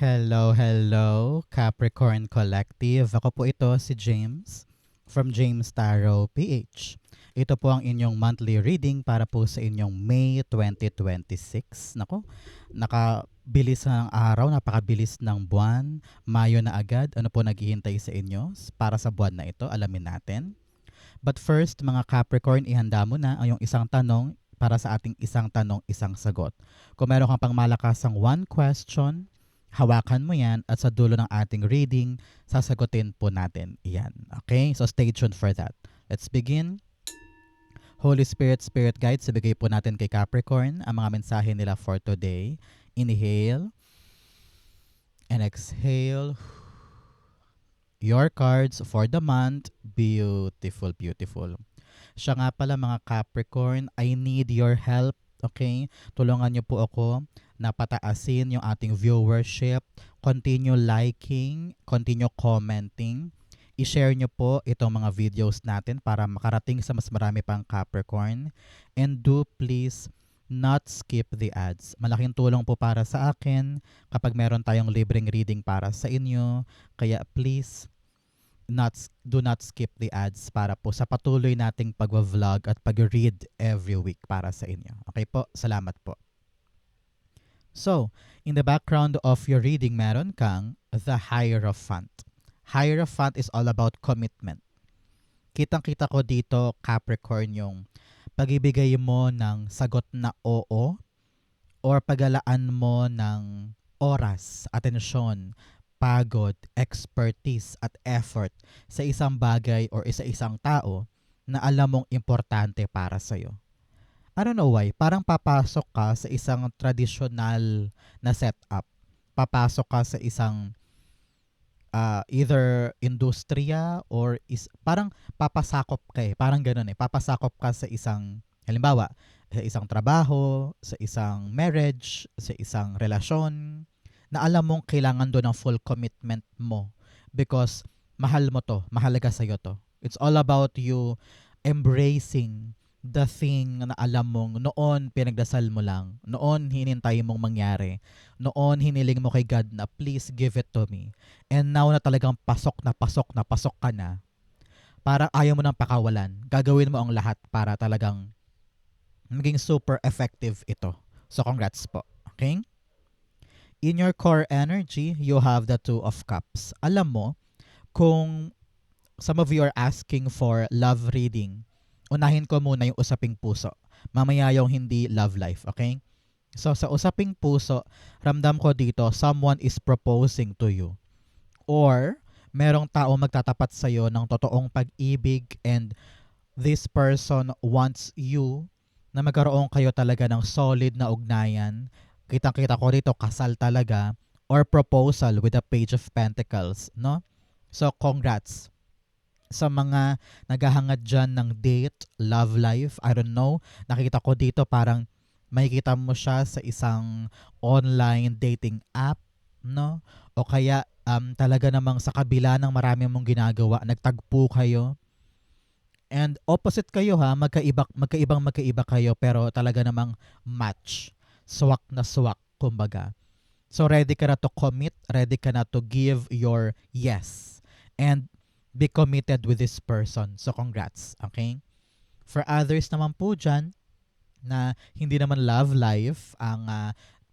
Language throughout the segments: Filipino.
Hello, hello, Capricorn Collective. Ako po ito si James from James Tarot PH. Ito po ang inyong monthly reading para po sa inyong May 2026. Nako, nakabilis na ng araw, napakabilis ng buwan. Mayo na agad. Ano po naghihintay sa inyo para sa buwan na ito? Alamin natin. But first, mga Capricorn, ihanda mo na ang iyong isang tanong para sa ating isang tanong, isang sagot. Kung meron kang pang malakasang one question, hawakan mo yan at sa dulo ng ating reading, sasagutin po natin yan. Okay? So stay tuned for that. Let's begin. Holy Spirit, Spirit Guides, ibigay po natin kay Capricorn ang mga mensahe nila for today. Inhale and exhale. Your cards for the month. Beautiful, beautiful. Siya nga pala mga Capricorn, I need your help. Okay? Tulungan niyo po ako na pataasin yung ating viewership. Continue liking, continue commenting. I-share nyo po itong mga videos natin para makarating sa mas marami pang Capricorn. And do please not skip the ads. Malaking tulong po para sa akin kapag meron tayong libreng reading para sa inyo. Kaya please, do not skip the ads para po sa patuloy nating pag-vlog at pag-read every week para sa inyo. Okay po? Salamat po. So, in the background of your reading, meron kang the Hierophant. Hierophant is all about commitment. Kitang-kita ko dito, Capricorn, yung pag-ibigay mo ng sagot na oo or pagalaan mo ng oras, atensyon, pagod, expertise at effort sa isang bagay or isang tao na alam mong importante para sa'yo. I don't know why, parang papasok ka sa isang traditional na setup. Papasok ka sa isang either industriya or parang papasakop ka eh. Parang ganun eh. Papasakop ka sa isang, halimbawa, sa isang trabaho, sa isang marriage, sa isang relasyon, na alam mong kailangan doon ng full commitment mo because mahal mo to, mahalaga sa'yo to. It's all about you embracing the thing na alam mong noon pinagdasal mo lang, noon hinintay mong mangyari, noon hiniling mo kay God na please give it to me. And now na talagang pasok ka na, parang ayaw mo nang pakawalan. Gagawin mo ang lahat para talagang maging super effective ito. So congrats po. Okay? In your core energy, you have the Two of Cups. Alam mo, kung some of you are asking for love reading, unahin ko muna yung usaping puso. Mamaya yung hindi love life, okay? So sa usaping puso, ramdam ko dito, someone is proposing to you. Or, merong tao magtatapat sa'yo ng totoong pag-ibig and this person wants you na magkaroon kayo talaga ng solid na ugnayan. Kitang-kita ko dito, kasal talaga or proposal with a Page of Pentacles, no? So, congrats sa mga naghahangad dyan ng date, love life, I don't know. Nakita ko dito parang makikita mo siya sa isang online dating app, no? O kaya talaga namang sa kabila ng marami mong ginagawa, nagtagpo kayo. And opposite kayo ha, magkaiba kayo pero talaga namang match. Swak na swak, kumbaga. So ready ka na to commit, ready ka na to give your yes. And be committed with this person. So congrats, okay? For others naman po dyan, na hindi naman love life ang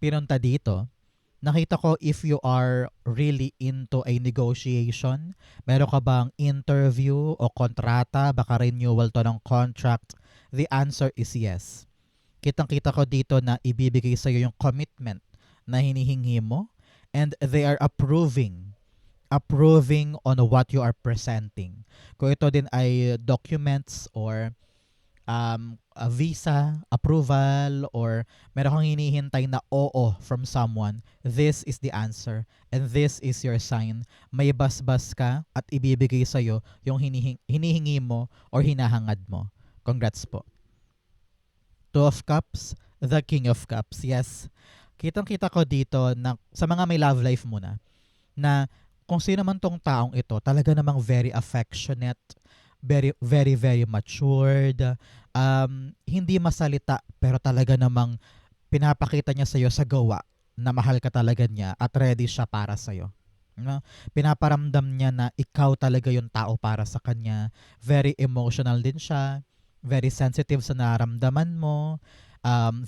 pinunta dito, nakita ko if you are really into a negotiation, meron ka bang interview o kontrata, baka renewal to ng contract, the answer is yes. Kitang-kita ko dito na ibibigay sa'yo yung commitment na hinihingi mo and they are approving on what you are presenting. Kung ito din ay documents or a visa, approval, or meron kang hinihintay na oo from someone, this is the answer and this is your sign. May basbas ka at ibibigay sa'yo yung hinihingi mo or hinahangad mo. Congrats po. Two of Cups, the King of Cups. Yes. Kitang-kita ko dito na sa mga may love life muna na kung sino man tong taong ito, talaga namang very affectionate, very, very, very matured, hindi masalita, pero talaga namang pinapakita niya sa'yo sa gawa na mahal ka talaga niya at ready siya para sa'yo. No? Pinaparamdam niya na ikaw talaga yung tao para sa kanya. Very emotional din siya. Very sensitive sa nararamdaman mo.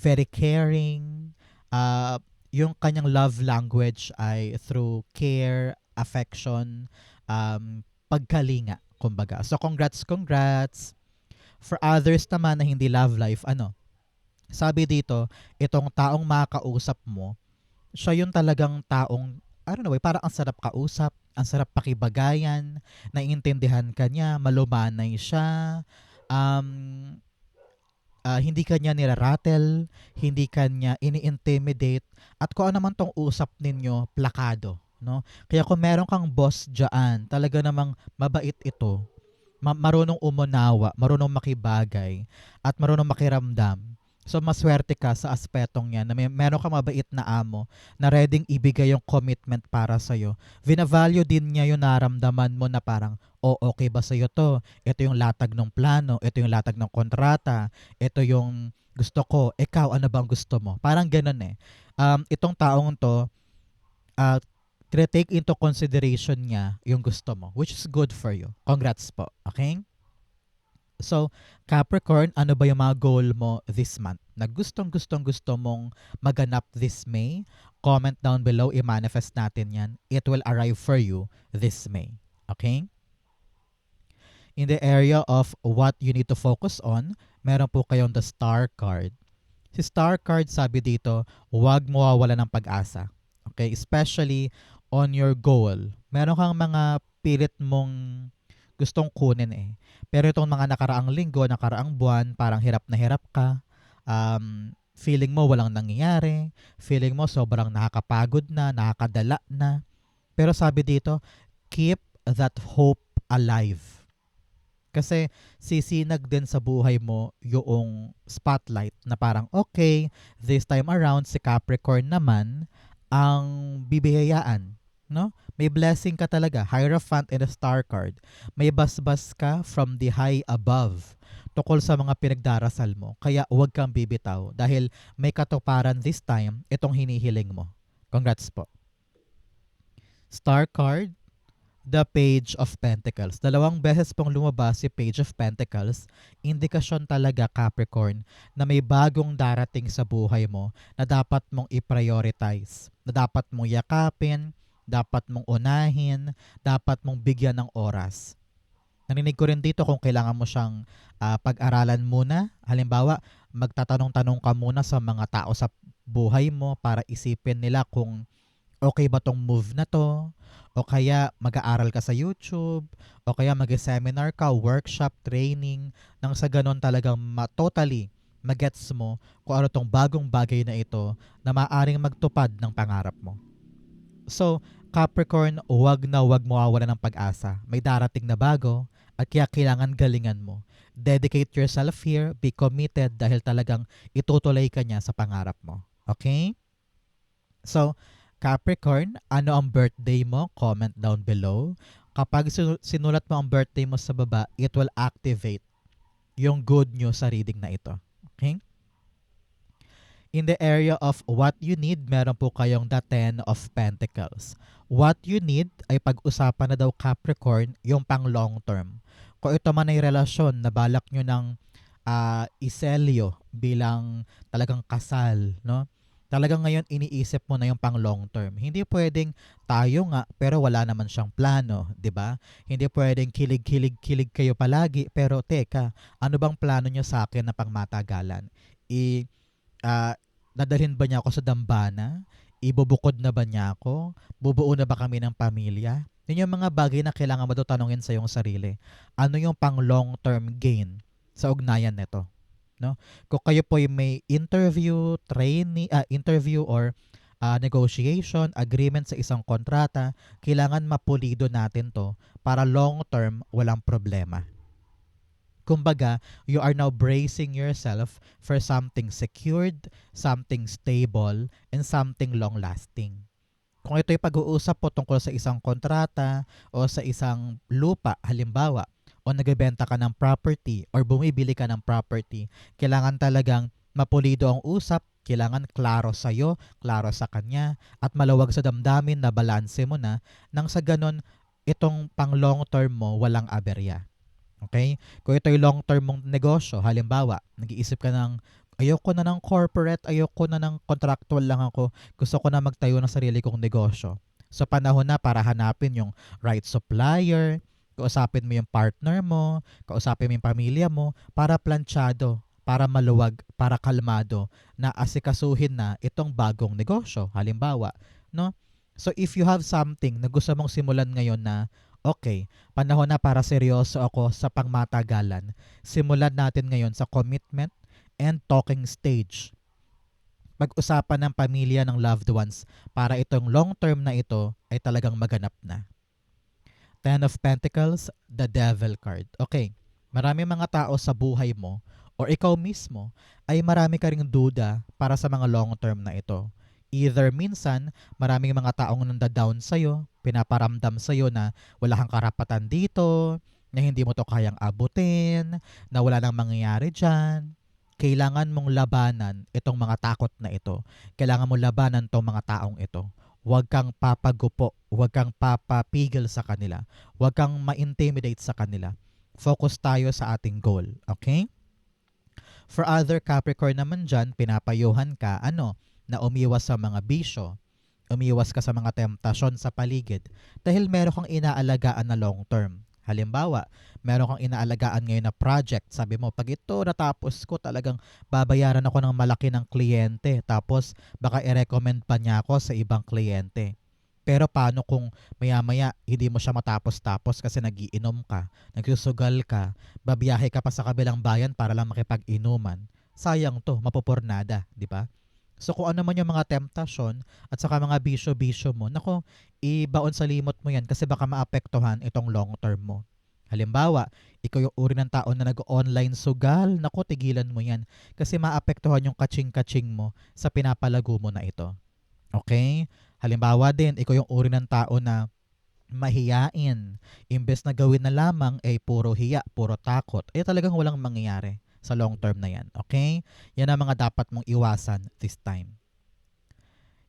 Very caring. Uh, yung kanyang love language ay through care, affection, pagkalinga, kumbaga. So, congrats, congrats. For others naman na hindi love life, sabi dito, itong taong makakausap mo, siya yung talagang taong, I don't know, parang ang sarap kausap, ang sarap pakibagayan, naiintindihan ka niya, malumanay siya, um, hindi ka niya nirarattle, hindi ka niya ini-intimidate, at kung ano man tong usap ninyo, plakado. No? Kaya kung meron kang boss dyan, talaga namang mabait ito, marunong umunawa, marunong makibagay, at marunong makiramdam. So, maswerte ka sa aspetong yan na meron kang mabait na amo na readyng ibigay yung commitment para sa'yo. Vina-value din niya yung naramdaman mo na parang, oh, okay ba sa'yo to? Ito yung latag ng plano, ito yung latag ng kontrata, ito yung gusto ko, ikaw, ano bang gusto mo? Parang ganun eh. Itong taong to, uh, take into consideration niya yung gusto mo, which is good for you. Congrats po. Okay? So, Capricorn, ano ba yung mga goal mo this month? Na gusto mong maganap this May? Comment down below, i-manifest natin yan. It will arrive for you this May. Okay? In the area of what you need to focus on, meron po kayong the Star card. Si Star card, sabi dito, huwag mawawala ng pag-asa. Okay? Especially on your goal. Meron kang mga pilit mong gustong kunin eh. Pero itong mga nakaraang linggo, nakaraang buwan, parang hirap na hirap ka. Feeling mo walang nangyayari. Feeling mo sobrang nakakapagod na, nakakadala na. Pero sabi dito, keep that hope alive. Kasi sisinag din sa buhay mo yung spotlight na parang, okay, this time around, si Capricorn naman ang bibihayaan. No? May blessing ka talaga, Hierophant and a Star card. May basbas ka from the high above tukol sa mga pinagdarasal mo. Kaya huwag kang bibitaw dahil may katuparan this time itong hinihiling mo. Congrats po. Star card, the Page of Pentacles. Dalawang beses pong lumabas si Page of Pentacles. Indikasyon talaga, Capricorn, na may bagong darating sa buhay mo na dapat mong i-prioritize, na dapat mong yakapin, dapat mong unahin, dapat mong bigyan ng oras. Narinig ko rin dito kung kailangan mo siyang pag-aralan muna. Halimbawa, magtatanong-tanong ka muna sa mga tao sa buhay mo para isipin nila kung okay ba tong move na to, o kaya mag-aaral ka sa YouTube, o kaya mag-seminar ka, workshop, training, nang sa ganon talagang totally magets mo kung ano tong bagong bagay na ito na maaaring magtupad ng pangarap mo. So, Capricorn, huwag na huwag mawawala ng pag-asa. May darating na bago at kaya kailangan galingan mo. Dedicate yourself here, be committed dahil talagang itutuloy ka niya sa pangarap mo. Okay? So, Capricorn, ano ang birthday mo? Comment down below. Kapag sinulat mo ang birthday mo sa baba, it will activate yung good news sa reading na ito. Okay? In the area of what you need, meron po kayong the Ten of Pentacles. What you need ay pag-usapan na daw, Capricorn, yung pang long term. Kung ito man ay relasyon na balak nyo ng iselyo bilang talagang kasal, no? Talagang ngayon iniisip mo na yung pang long term. Hindi pwedeng tayo nga pero wala naman siyang plano, 'di ba? Hindi pwedeng kilig kayo palagi pero teka, ano bang plano niyo sa akin na pangmatagalan? Dadalhin ba niya ako sa dambana? Ibubukod na ba niya ako? Bubuo na ba kami ng pamilya? Yun yung mga bagay na kailangan mo tanungin sa iyong sarili. Ano yung pang long-term gain sa ugnayan nito? No? Kung kayo po may interview or negotiation, agreement sa isang kontrata, kailangan mapulido natin to para long-term walang problema. Kumbaga, you are now bracing yourself for something secured, something stable, and something long-lasting. Kung ito'y pag-uusap po tungkol sa isang kontrata o sa isang lupa, halimbawa, o nagbebenta ka ng property or bumibili ka ng property, kailangan talagang Mapulido ang usap, kailangan klaro sa'yo, klaro sa kanya, at maluwag sa damdamin na balanse mo na nang sa ganon, itong pang long term mo walang aberya. Okay? Kung ito'y long term mong negosyo, halimbawa, nag-iisip ka ng ayoko na ng corporate, ayoko na ng contractual lang ako, gusto ko na magtayo ng sarili kong negosyo. So panahon na para hanapin yung right supplier, kausapin mo yung partner mo, kausapin mo yung pamilya mo, para planchado, para maluwag, para kalmado, na asikasuhin na itong bagong negosyo. Halimbawa, no? So if you have something na gusto mong simulan ngayon na, okay, panahon na para seryoso ako sa pangmatagalan, simulan natin ngayon sa commitment and talking stage. Pag-usapan ng pamilya, ng loved ones, para itong long term na ito ay talagang maganap na. Ten of Pentacles, the Devil card. Okay, marami mga tao sa buhay mo or ikaw mismo ay marami ka ring duda para sa mga long term na ito. Either minsan, maraming mga taong nanda-down sa'yo, pinaparamdam sa'yo na wala kang karapatan dito, na hindi mo to kayang abutin, na wala nang mangyayari dyan. Kailangan mong labanan itong mga takot na ito. Kailangan mong labanan itong mga taong ito. Huwag kang papagupo, huwag kang papapigil sa kanila, huwag kang ma-intimidate sa kanila. Focus tayo sa ating goal, okay? For other Capricorn naman dyan, pinapayuhan ka, na umiwas sa mga bisyo, umiwas ka sa mga temptasyon sa paligid dahil meron kang inaalagaan na long term. Halimbawa, meron kang inaalagaan ngayon na project. Sabi mo, pag ito natapos ko, talagang babayaran ako ng malaki ng kliyente. Tapos, baka i-recommend pa niya ako sa ibang kliyente. Pero paano kung maya-maya hindi mo siya matapos-tapos kasi nagiinom ka, nagsusugal ka, babiyahe ka pa sa kabilang bayan para lang makipag-inuman? Sayang to, mapupurnada, di ba? So kung ano man yung mga temptasyon at saka mga bisyo-bisyo mo, nako, ibaon sa limot mo yan kasi baka maapektuhan itong long term mo. Halimbawa, ikaw yung uri ng tao na nag-online sugal, nako, tigilan mo yan kasi maapektuhan yung kaching-kaching mo sa pinapalago mo na ito. Okay? Halimbawa din, ikaw yung uri ng tao na mahiyain. Imbes na gawin na lamang ay puro hiya, puro takot, eh talagang walang mangyayari sa long term na yan. Okay? Yan ang mga dapat mong iwasan this time.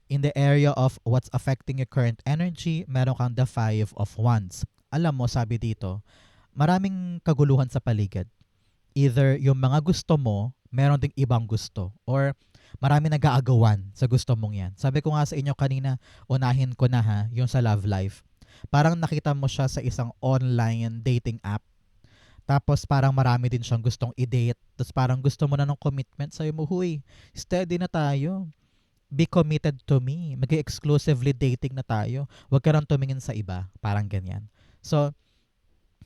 In the area of what's affecting your current energy, meron kang the Five of Wands. Alam mo, sabi dito, maraming kaguluhan sa paligid. Either yung mga gusto mo, meron ding ibang gusto. Or marami nag-aagawan sa gusto mong yan. Sabi ko nga sa inyo kanina, unahin ko na yung sa love life. Parang nakita mo siya sa isang online dating app. Tapos parang marami din siyang gustong i-date. Tapos parang gusto mo na ng commitment. Sabi mo, huy, steady na tayo. Be committed to me. Mag-exclusively dating na tayo. Huwag ka nang tumingin sa iba. Parang ganyan. So,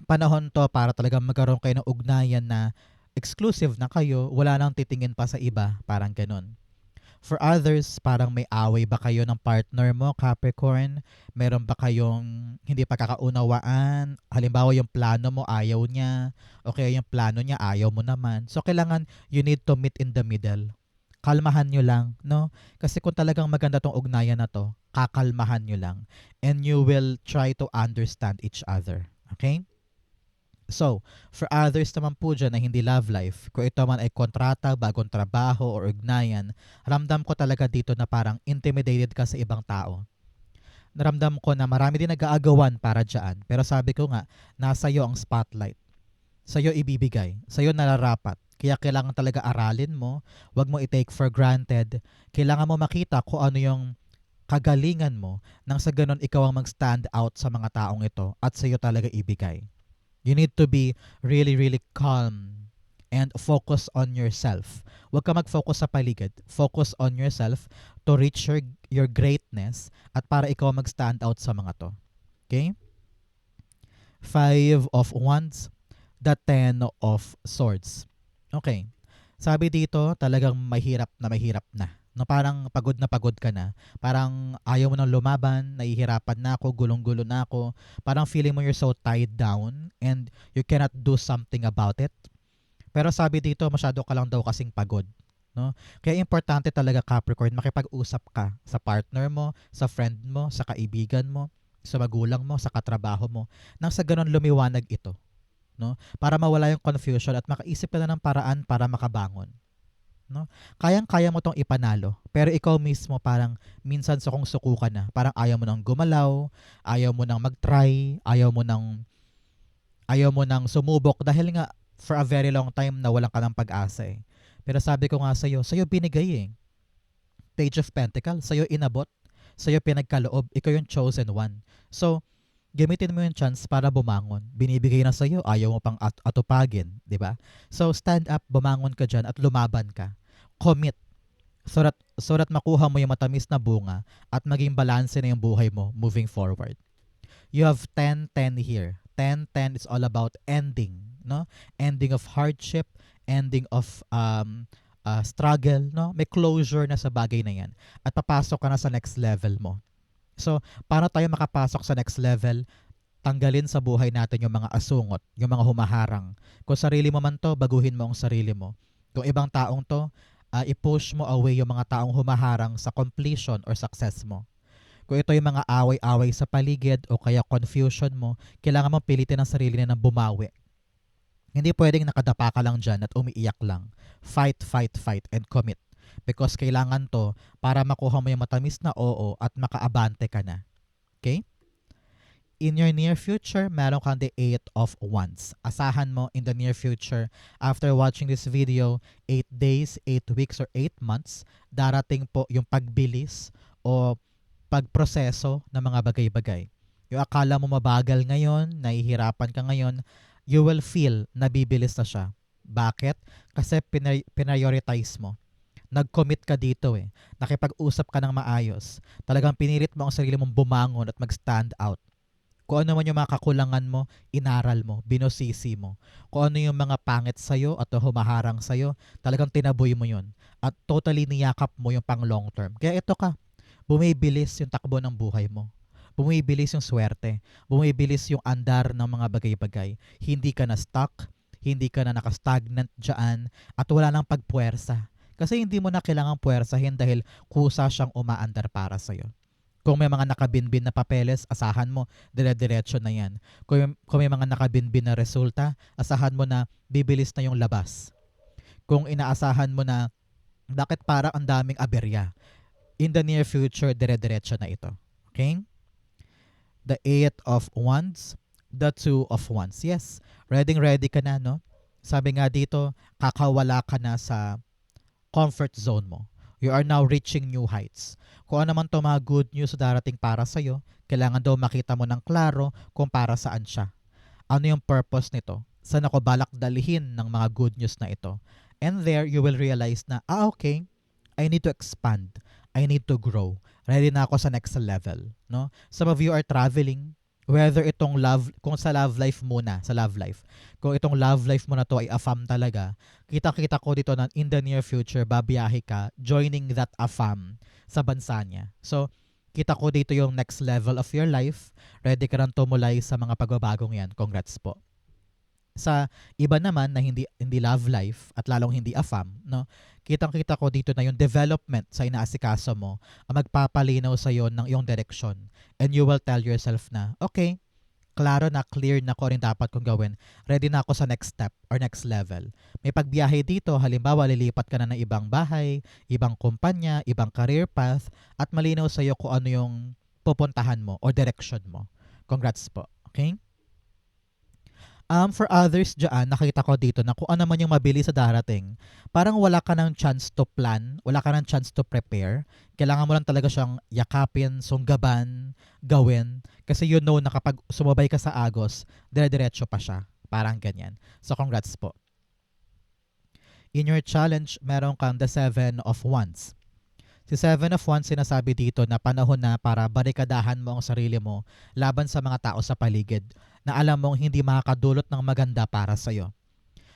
panahon to para talagang magkaroon kayo ng ugnayan na exclusive na kayo, wala nang titingin pa sa iba, parang ganun. For others, parang may away ba kayo ng partner mo, Capricorn? Meron ba kayong hindi pagkakaunawaan? Halimbawa, yung plano mo ayaw niya, o kaya yung plano niya ayaw mo naman. So, kailangan you need to meet in the middle. Kalmahan nyo lang, no? Kasi kung talagang maganda tong ugnayan na to, kakalmahan nyo lang. And you will try to understand each other. Okay? So, for others naman po dyan na hindi love life, kung ito man ay kontrata, bagong trabaho, or ugnayan, ramdam ko talaga dito na parang intimidated ka sa ibang tao. Naramdam ko na marami din nag-aagawan para dyan. Pero sabi ko nga, nasa iyo ang spotlight. Sa'yo ibibigay. Sa'yo nararapat. Kaya kailangan talaga aralin mo. Huwag mo i-take for granted. Kailangan mo makita kung ano yung kagalingan mo nang sa ganun ikaw ang mag-stand out sa mga taong ito at sa'yo talaga ibigay. You need to be really, really calm and focus on yourself. Huwag ka mag-focus sa paligid. Focus on yourself to reach your greatness at para ikaw mag-stand out sa mga to. Okay? Five of Wands, the Ten of Swords. Okay. Sabi dito, talagang mahirap na. No, parang pagod ka na. Parang ayaw mo nang lumaban, nahihirapan na ako, gulong-gulo na ako. Parang feeling mo you're so tied down and you cannot do something about it. Pero sabi dito, masyado ka lang daw kasing pagod. No? Kaya importante talaga, Capricorn, makipag-usap ka sa partner mo, sa friend mo, sa kaibigan mo, sa magulang mo, sa katrabaho mo. Nang sa ganun lumiwanag ito. No? Para mawala yung confusion at makaisip ka na ng paraan para makabangon. no? Kayang-kaya mo 'tong ipanalo, pero ikaw mismo parang minsan sukong-suko ka na. Parang ayaw mo nang gumalaw, ayaw mo nang mag-try, ayaw mo nang sumubok dahil nga for a very long time nawalan ka ng pag-asa, eh. Pero sabi ko nga sa'yo binigay, eh. Page of Pentacles, sa'yo inabot, sa'yo pinagkaloob, ikaw yung chosen one. So, gamitin mo yung chance para bumangon. Binibigay na sa'yo, ayaw mo pang atupagin, di ba? So, stand up, bumangon ka dyan at lumaban ka. Commit. So that makuha mo yung matamis na bunga at maging balanse na yung buhay mo moving forward. You have 10-10 here. 10-10 is all about ending, no? Ending of hardship, ending of struggle, no? May closure na sa bagay na yan. At papasok ka na sa next level mo. So, paano tayo makapasok sa next level? Tanggalin sa buhay natin yung mga asungot, yung mga humaharang. Kung sarili mo man to, baguhin mo ang sarili mo. Kung ibang taong to, i-push mo away yung mga taong humaharang sa completion or success mo. Kung ito yung mga away-away sa paligid o kaya confusion mo, kailangan mong pilitin ang sarili na bumawi. Hindi pwedeng nakadapa ka lang dyan at umiiyak lang. Fight, fight, fight, and commit. Because kailangan to para makuha mo yung matamis na oo at makaabante ka na. Okay? In your near future, meron kang the 8 of Wands. Asahan mo in the near future, after watching this video, 8 days, 8 weeks, or 8 months, darating po yung pagbilis o pagproseso ng mga bagay-bagay. Yung akala mo mabagal ngayon, nahihirapan ka ngayon, you will feel na bibilis na siya. Bakit? Kasi prioritize mo. Nag-commit ka dito, eh. Nakipag-usap ka ng maayos. Talagang pinilit mo ang sarili mong bumangon at mag-stand out. Kung ano man yung mga kakulangan mo, inaral mo, binosisi mo. Kung ano yung mga pangit sa'yo at humaharang sa'yo, talagang tinaboy mo yun. At totally niyakap mo yung pang long term. Kaya ito ka, bumibilis yung takbo ng buhay mo. Bumibilis yung swerte. Bumibilis yung andar ng mga bagay-bagay. Hindi ka na stuck, hindi ka na nakastagnant dyan, at wala nang pagpuwersa. Kasi hindi mo na kailangang puwersahin dahil kusa siyang umaandar para sa'yo. Kung may mga nakabinbin na papeles, asahan mo, dire-diretso na yan. Kung may mga nakabinbin na resulta, asahan mo na bibilis na yung labas. Kung inaasahan mo na bakit parang ang daming aberya, in the near future, dire-diretso na ito. Okay? The 8 of Wands, the 2 of Wands. Yes, ready ka na, no? Sabi nga dito, kakawala ka na sa comfort zone mo. You are now reaching new heights. Kung ano man to mga good news darating para sa'yo, kailangan daw makita mo ng klaro kung para saan siya. Ano yung purpose nito? Saan ako balak dalhin ng mga good news na ito? And there, you will realize na, okay, I need to expand. I need to grow. Ready na ako sa next level. No? Some of you are traveling, whether itong love, kung sa love life muna, sa love life. Kung itong love life mo na to ay AFAM talaga, kita-kita ko dito na in the near future, babiyahe ka, joining that AFAM sa bansa niya. So, kita ko dito yung next level of your life. Ready ka rin tumulay sa mga pagbabagong yan. Congrats po. Sa iba naman na hindi love life at lalong hindi AFAM, no? Kitang-kita ko dito na yung development sa inaasikaso mo ang magpapalinaw sa iyo ng iyong direksyon. And you will tell yourself na, okay, klaro na, clear na ko rin dapat kong gawin. Ready na ako sa next step or next level. May pagbiyahe dito, halimbawa lilipat ka na ng ibang bahay, ibang kumpanya, ibang career path, at malinaw sa iyo kung ano yung pupuntahan mo or direction mo. Congrats po. Okay? For others dyan, nakita ko dito na kung ano man yung mabilis sa darating, parang wala ka ng chance to plan, wala ka ng chance to prepare. Kailangan mo lang talaga siyang yakapin, sunggaban, gawin. Kasi you know na kapag sumabay ka sa agos, dire-diretso pa siya. Parang ganyan. So congrats po. In your challenge, meron kang the 7 of Wands. Si 7 of Wands sinasabi dito na panahon na para barikadahan mo ang sarili mo laban sa mga tao sa paligid na alam mong hindi makakadulot ng maganda para sa'yo.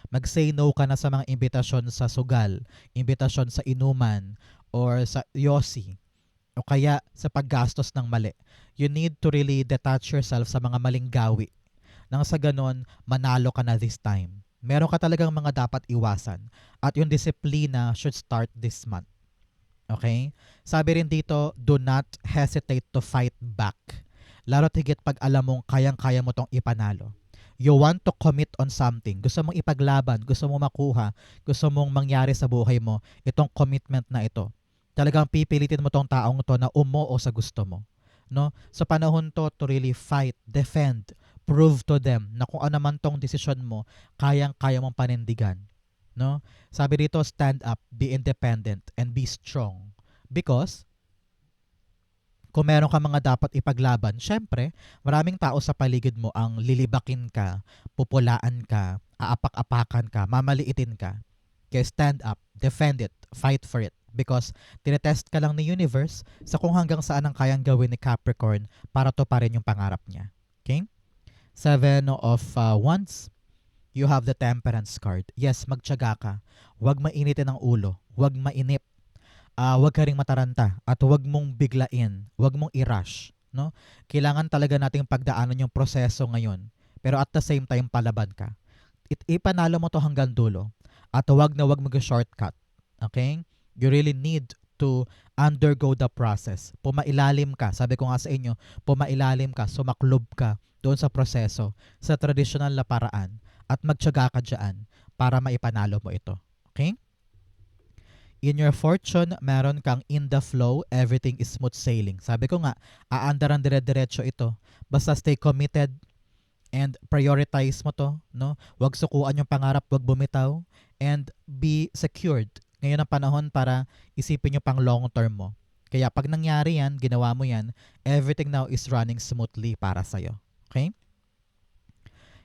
Mag-say no ka na sa mga imbitasyon sa sugal, imbitasyon sa inuman, or sa yosi, o kaya sa paggastos ng mali. You need to really detach yourself sa mga maling gawi. Nang sa ganon, manalo ka na this time. Meron ka talagang mga dapat iwasan at yung disiplina should start this month. Okay? Sabi rin dito, do not hesitate to fight back. Lalo't higit pag alam mong kayang-kaya mo tong ipanalo. You want to commit on something. Gusto mong ipaglaban, gusto mong makuha, gusto mong mangyari sa buhay mo, itong commitment na ito. Talagang pipilitin mo tong taong to na umoo sa gusto mo. No? Sa panahon to really fight, defend, prove to them na kung ano man tong desisyon mo, kayang-kaya mong panindigan. No? Sabi dito, stand up, be independent, and be strong. Because kung meron ka mga dapat ipaglaban, syempre, maraming tao sa paligid mo ang lilibakin ka, pupulaan ka, aapak-apakan ka, mamaliitin ka. Kaya stand up, defend it, fight for it. Because tinetest ka lang ni universe sa kung hanggang saan ang kayang gawin ni Capricorn para to pa rin yung pangarap niya. Okay? Seven of Wands, you have the Temperance card. Yes, magtiyaga ka. Huwag mainitin ang ulo. Huwag mainip. Huwag ka ring mataranta at huwag mong biglain, huwag mong i-rush, no? Kailangan talaga nating pagdaanan yung proseso ngayon. Pero at the same time palaban ka. Ipanalo mo to hanggang dulo at huwag na huwag mag-shortcut. Okay? You really need to undergo the process. Pumailalim ka. Sabi ko nga sa inyo, pumailalim ka, sumaklob ka doon sa proseso, sa traditional na paraan at magtiyaga ka dyan para maipanalo mo ito. Okay? In your fortune, meron kang in the flow, everything is smooth sailing. Sabi ko nga, aandaran dire-diretso ito. Basta stay committed and prioritize mo to, no? Huwag sukuan yung pangarap, huwag bumitaw, and be secured. Ngayon ang panahon para isipin yung pang long term mo. Kaya pag nangyari yan, ginawa mo yan, everything now is running smoothly para sa'yo. Okay?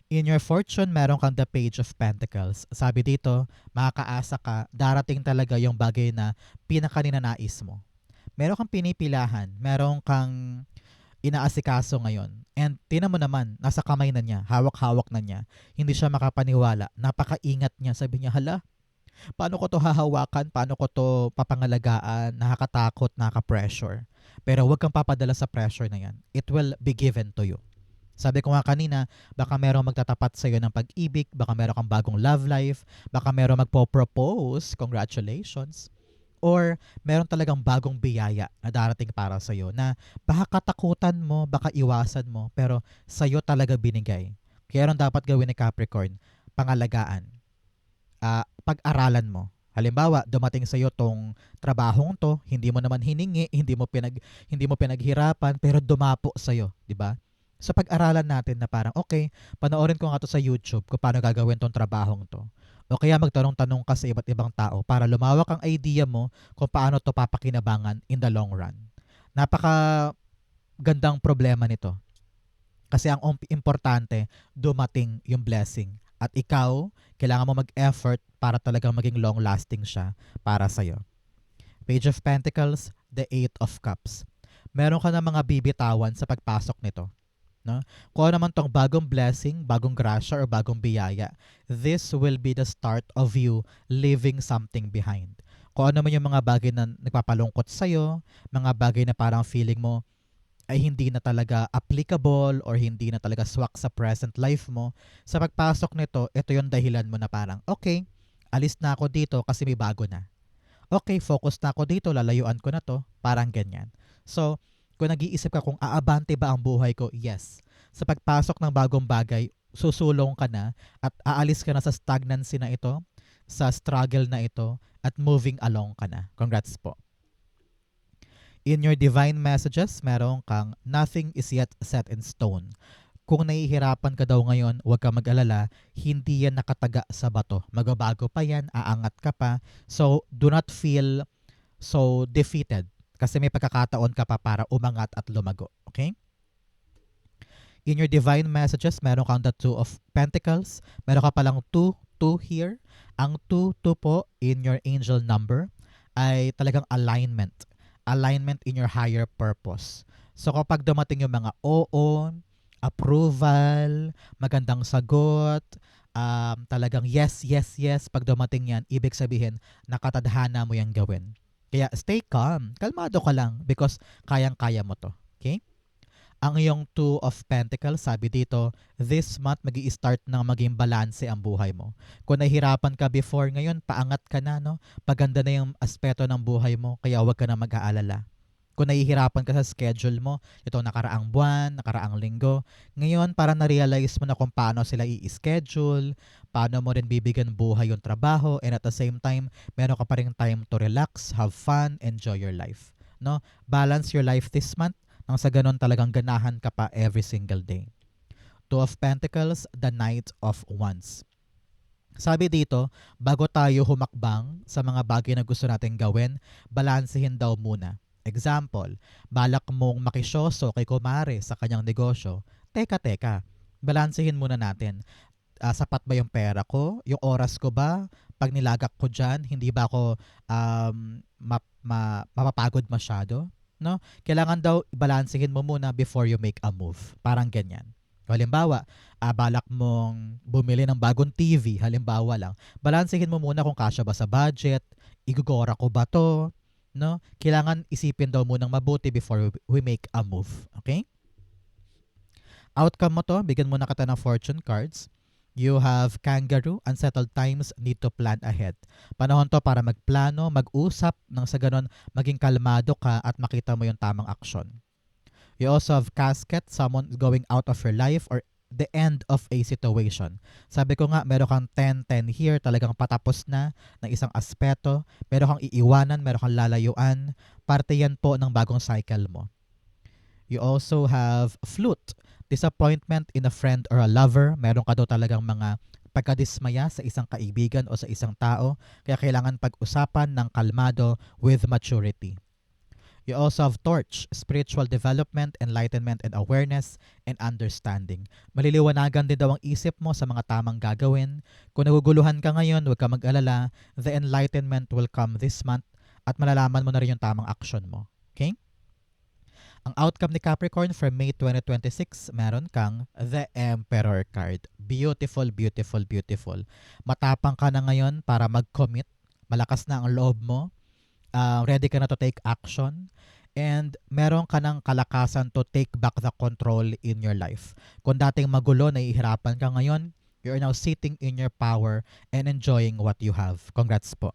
In your fortune, meron kang the Page of Pentacles. Sabi dito, makakaasa ka, darating talaga yung bagay na pinakaninanais mo. Meron kang pinipilahan, meron kang inaasikaso ngayon. And tinan mo naman, nasa kamay na niya, hawak-hawak na niya. Hindi siya makapaniwala, napakaingat niya. Sabi niya, hala, paano ko to hahawakan? Paano ko to papangalagaan? Nakakatakot, nakaka-pressure. Pero huwag kang papadala sa pressure na yan. It will be given to you. Sabi ko nga kanina, baka merong magtatapat sa iyo ng pag-ibig, baka meron kang bagong love life, baka merong magpo-propose, congratulations, or meron talagang bagong biyaya na darating para sa iyo na baka katakutan mo, baka iwasan mo, pero sa iyo talaga binigay. Kaya anong dapat gawin ni Capricorn? Pangalagaan. Pag-aralan mo. Halimbawa, dumating sa iyo tong trabahong to, hindi mo naman hiningi, hindi mo pinaghirapan, pero dumapo sa iyo, di ba? So pag-aralan natin na parang, okay, panoorin ko nga to sa YouTube kung paano gagawin tong trabahong to. O kaya magtanong-tanong ka sa iba't ibang tao para lumawak ang idea mo kung paano to papakinabangan in the long run. Napaka gandang problema nito. Kasi ang importante, dumating yung blessing. At ikaw, kailangan mo mag-effort para talagang maging long-lasting siya para sa'yo. Page of Pentacles, the Eight of Cups. Meron ka na mga bibitawan sa pagpasok nito. No? Kung ano naman tong bagong blessing, bagong grasya, or bagong biyaya, this will be the start of you leaving something behind. Kung ano man yung mga bagay na nagpapalungkot sa'yo, mga bagay na parang feeling mo ay hindi na talaga applicable or hindi na talaga swak sa present life mo, sa pagpasok nito, ito yung dahilan mo na parang, okay, alis na ako dito kasi may bago na. Okay, focus na ako dito, lalayuan ko na to, parang ganyan. So, kung nag-iisip ka kung aabante ba ang buhay ko, yes. Sa pagpasok ng bagong bagay, susulong ka na at aalis ka na sa stagnancy na ito, sa struggle na ito, at moving along ka na. Congrats po. In your divine messages, meron kang nothing is yet set in stone. Kung nahihirapan ka daw ngayon, huwag ka mag-alala, hindi yan nakataga sa bato. Magbabago pa yan, aangat ka pa. So, do not feel so defeated. Kasi may pagkakataon ka pa para umangat at lumago. Okay? In your divine messages, meron kang the Two of Pentacles. Meron ka palang 2 here. Ang 2 po in your angel number ay talagang alignment. Alignment in your higher purpose. So kapag dumating yung mga oo, approval, magandang sagot, talagang yes, pag dumating yan, ibig sabihin, nakatadhana mo yung gawin. Kaya stay calm. Kalmado ka lang because kayang-kaya mo to. Okay? Ang iyong Two of Pentacles, sabi dito, this month magi-start na maging balanse ang buhay mo. Kung nahihirapan ka before, ngayon paangat ka na, no? Paganda na yung aspeto ng buhay mo, kaya huwag ka na mag-aalala. Kung nahihirapan ka sa schedule mo, itong nakaraang buwan, nakaraang linggo, ngayon para na-realize mo na kung paano sila i-schedule, paano mo rin bibigyan buhay yung trabaho, and at the same time, meron ka pa rin time to relax, have fun, enjoy your life. No? Balance your life this month nang sa ganun talagang ganahan ka pa every single day. Two of Pentacles, the Knight of Wands. Sabi dito, bago tayo humakbang sa mga bagay na gusto natin gawin, balansehin daw muna. Example, balak mong makisyoso kay kumare sa kanyang negosyo. Teka, balansehin muna natin. Sapat ba yung pera ko? Yung oras ko ba? Pag nilagak ko dyan, hindi ba ako mapapagod masyado? No? Kailangan daw balansehin mo muna before you make a move. Parang ganyan. Halimbawa, balak mong bumili ng bagong TV, halimbawa lang, balansehin mo muna kung kasya ba sa budget, igugora ko ba to, no? Kailangan isipin daw munang mabuti before we make a move, okay? Outcome mo to, bigyan mo na kita ng fortune cards. You have Kangaroo, unsettled times, need to plan ahead. Panahon to para magplano, mag-usap, nang sa ganon maging kalmado ka at makita mo yung tamang aksyon. You also have Casket, someone going out of your life or the end of a situation. Sabi ko nga, meron kang 10-10 here, talagang patapos na ng isang aspeto. Meron kang iiwanan, meron kang lalayuan. Parte yan po ng bagong cycle mo. You also have Flute, disappointment in a friend or a lover. Meron ka daw talagang mga pagkadismaya sa isang kaibigan o sa isang tao. Kaya kailangan pag-usapan ng kalmado with maturity. You also have Torch, spiritual development, enlightenment, and awareness, and understanding. Maliliwanagan din daw ang isip mo sa mga tamang gagawin. Kung naguguluhan ka ngayon, huwag ka mag-alala. The enlightenment will come this month at malalaman mo na rin yung tamang action mo. Okay? Ang outcome ni Capricorn for May 2026, meron kang The Emperor card. Beautiful, beautiful, beautiful. Matapang ka na ngayon para mag-commit. Malakas na ang loob mo. Ready ka na to take action, and meron ka ng kalakasan to take back the control in your life. Kung dating magulo, nahihirapan ka ngayon, you're now sitting in your power and enjoying what you have. Congrats po.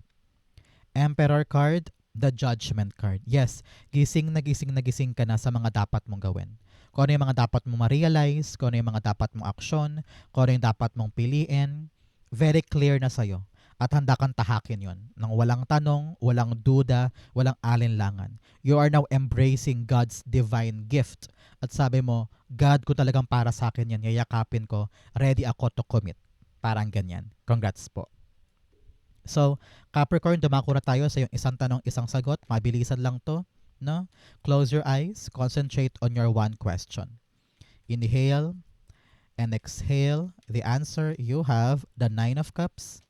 Emperor card, the Judgment card. Yes, gising na gising ka na sa mga dapat mong gawin. Kung ano yung mga dapat mong ma-realize, kung ano yung mga dapat mong aksyon, kung ano yung dapat mong piliin, very clear na sa'yo. At handa kang tahakin yon nang walang tanong, walang duda, walang alinlangan. You are now embracing God's divine gift. At sabi mo, God ko talagang para sa akin yan, yayakapin ko, ready ako to commit. Parang ganyan. Congrats po. So, Capricorn, dumako na tayo sa yung isang tanong, isang sagot. Mabilisan lang to. No? Close your eyes, concentrate on your one question. Inhale and exhale. The answer, you have the 9 of Cups,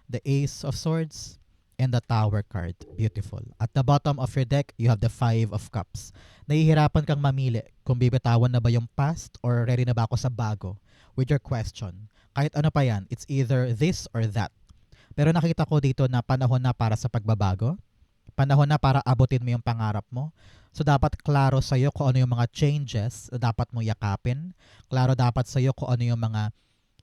the Ace of Swords, and the Tower card. Beautiful. At the bottom of your deck, you have the 5 of Cups. Nahihirapan kang mamili kung bibitawan na ba yung past or ready na ba ako sa bago with your question. Kahit ano pa yan, it's either this or that. Pero nakita ko dito na panahon na para sa pagbabago. Panahon na para abutin mo yung pangarap mo. So dapat klaro sa'yo kung ano yung mga changes na dapat mo yakapin. Klaro dapat sa'yo kung ano yung mga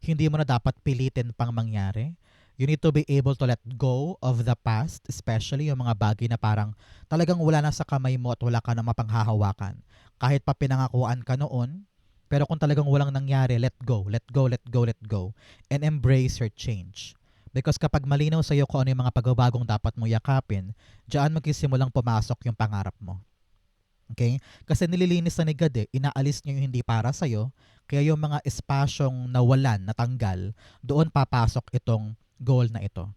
hindi mo na dapat pilitin pang mangyari. You need to be able to let go of the past, especially yung mga bagay na parang talagang wala na sa kamay mo at wala ka na mapanghahawakan. Kahit pa pinangakuan ka noon, pero kung talagang walang nangyari, let go, let go, let go, let go. And embrace your change. Because kapag malinaw sa'yo kung ano yung mga pagbabagong dapat mo yakapin, diyan magsimulang pumasok yung pangarap mo. Okay? Kasi nililinis na ni God inaalis niya yung hindi para sa'yo, kaya yung mga espasyong nawalan, natanggal, doon papasok itong goal na ito.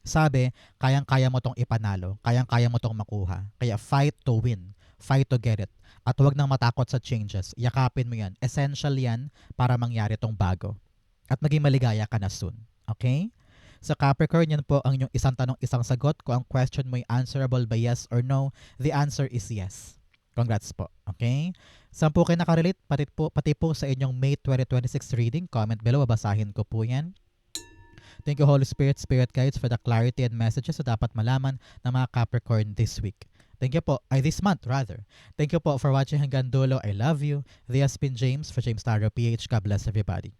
Sabi, kayang-kaya mo tong ipanalo, kayang-kaya mo tong makuha. Kaya fight to win, fight to get it. At huwag nang matakot sa changes. Yakapin mo yan. Essential yan para mangyari tong bago. At maging maligaya ka na soon. Okay? Sa Capricorn, yan po ang inyong isang tanong, isang sagot. Kung ang question mo ay answerable by yes or no, the answer is yes. Congrats po. Okay? Saan po kayo nakarelate? Pati po sa inyong May 2026 reading. Comment below, babasahin ko po yan. Thank you, Holy Spirit, Spirit Guides, for the clarity and messages na dapat malaman ng mga Capricorn this week. Thank you po, this month rather. Thank you po for watching hanggang dulo. I love you. This has been James for James Tarot PH. God bless everybody.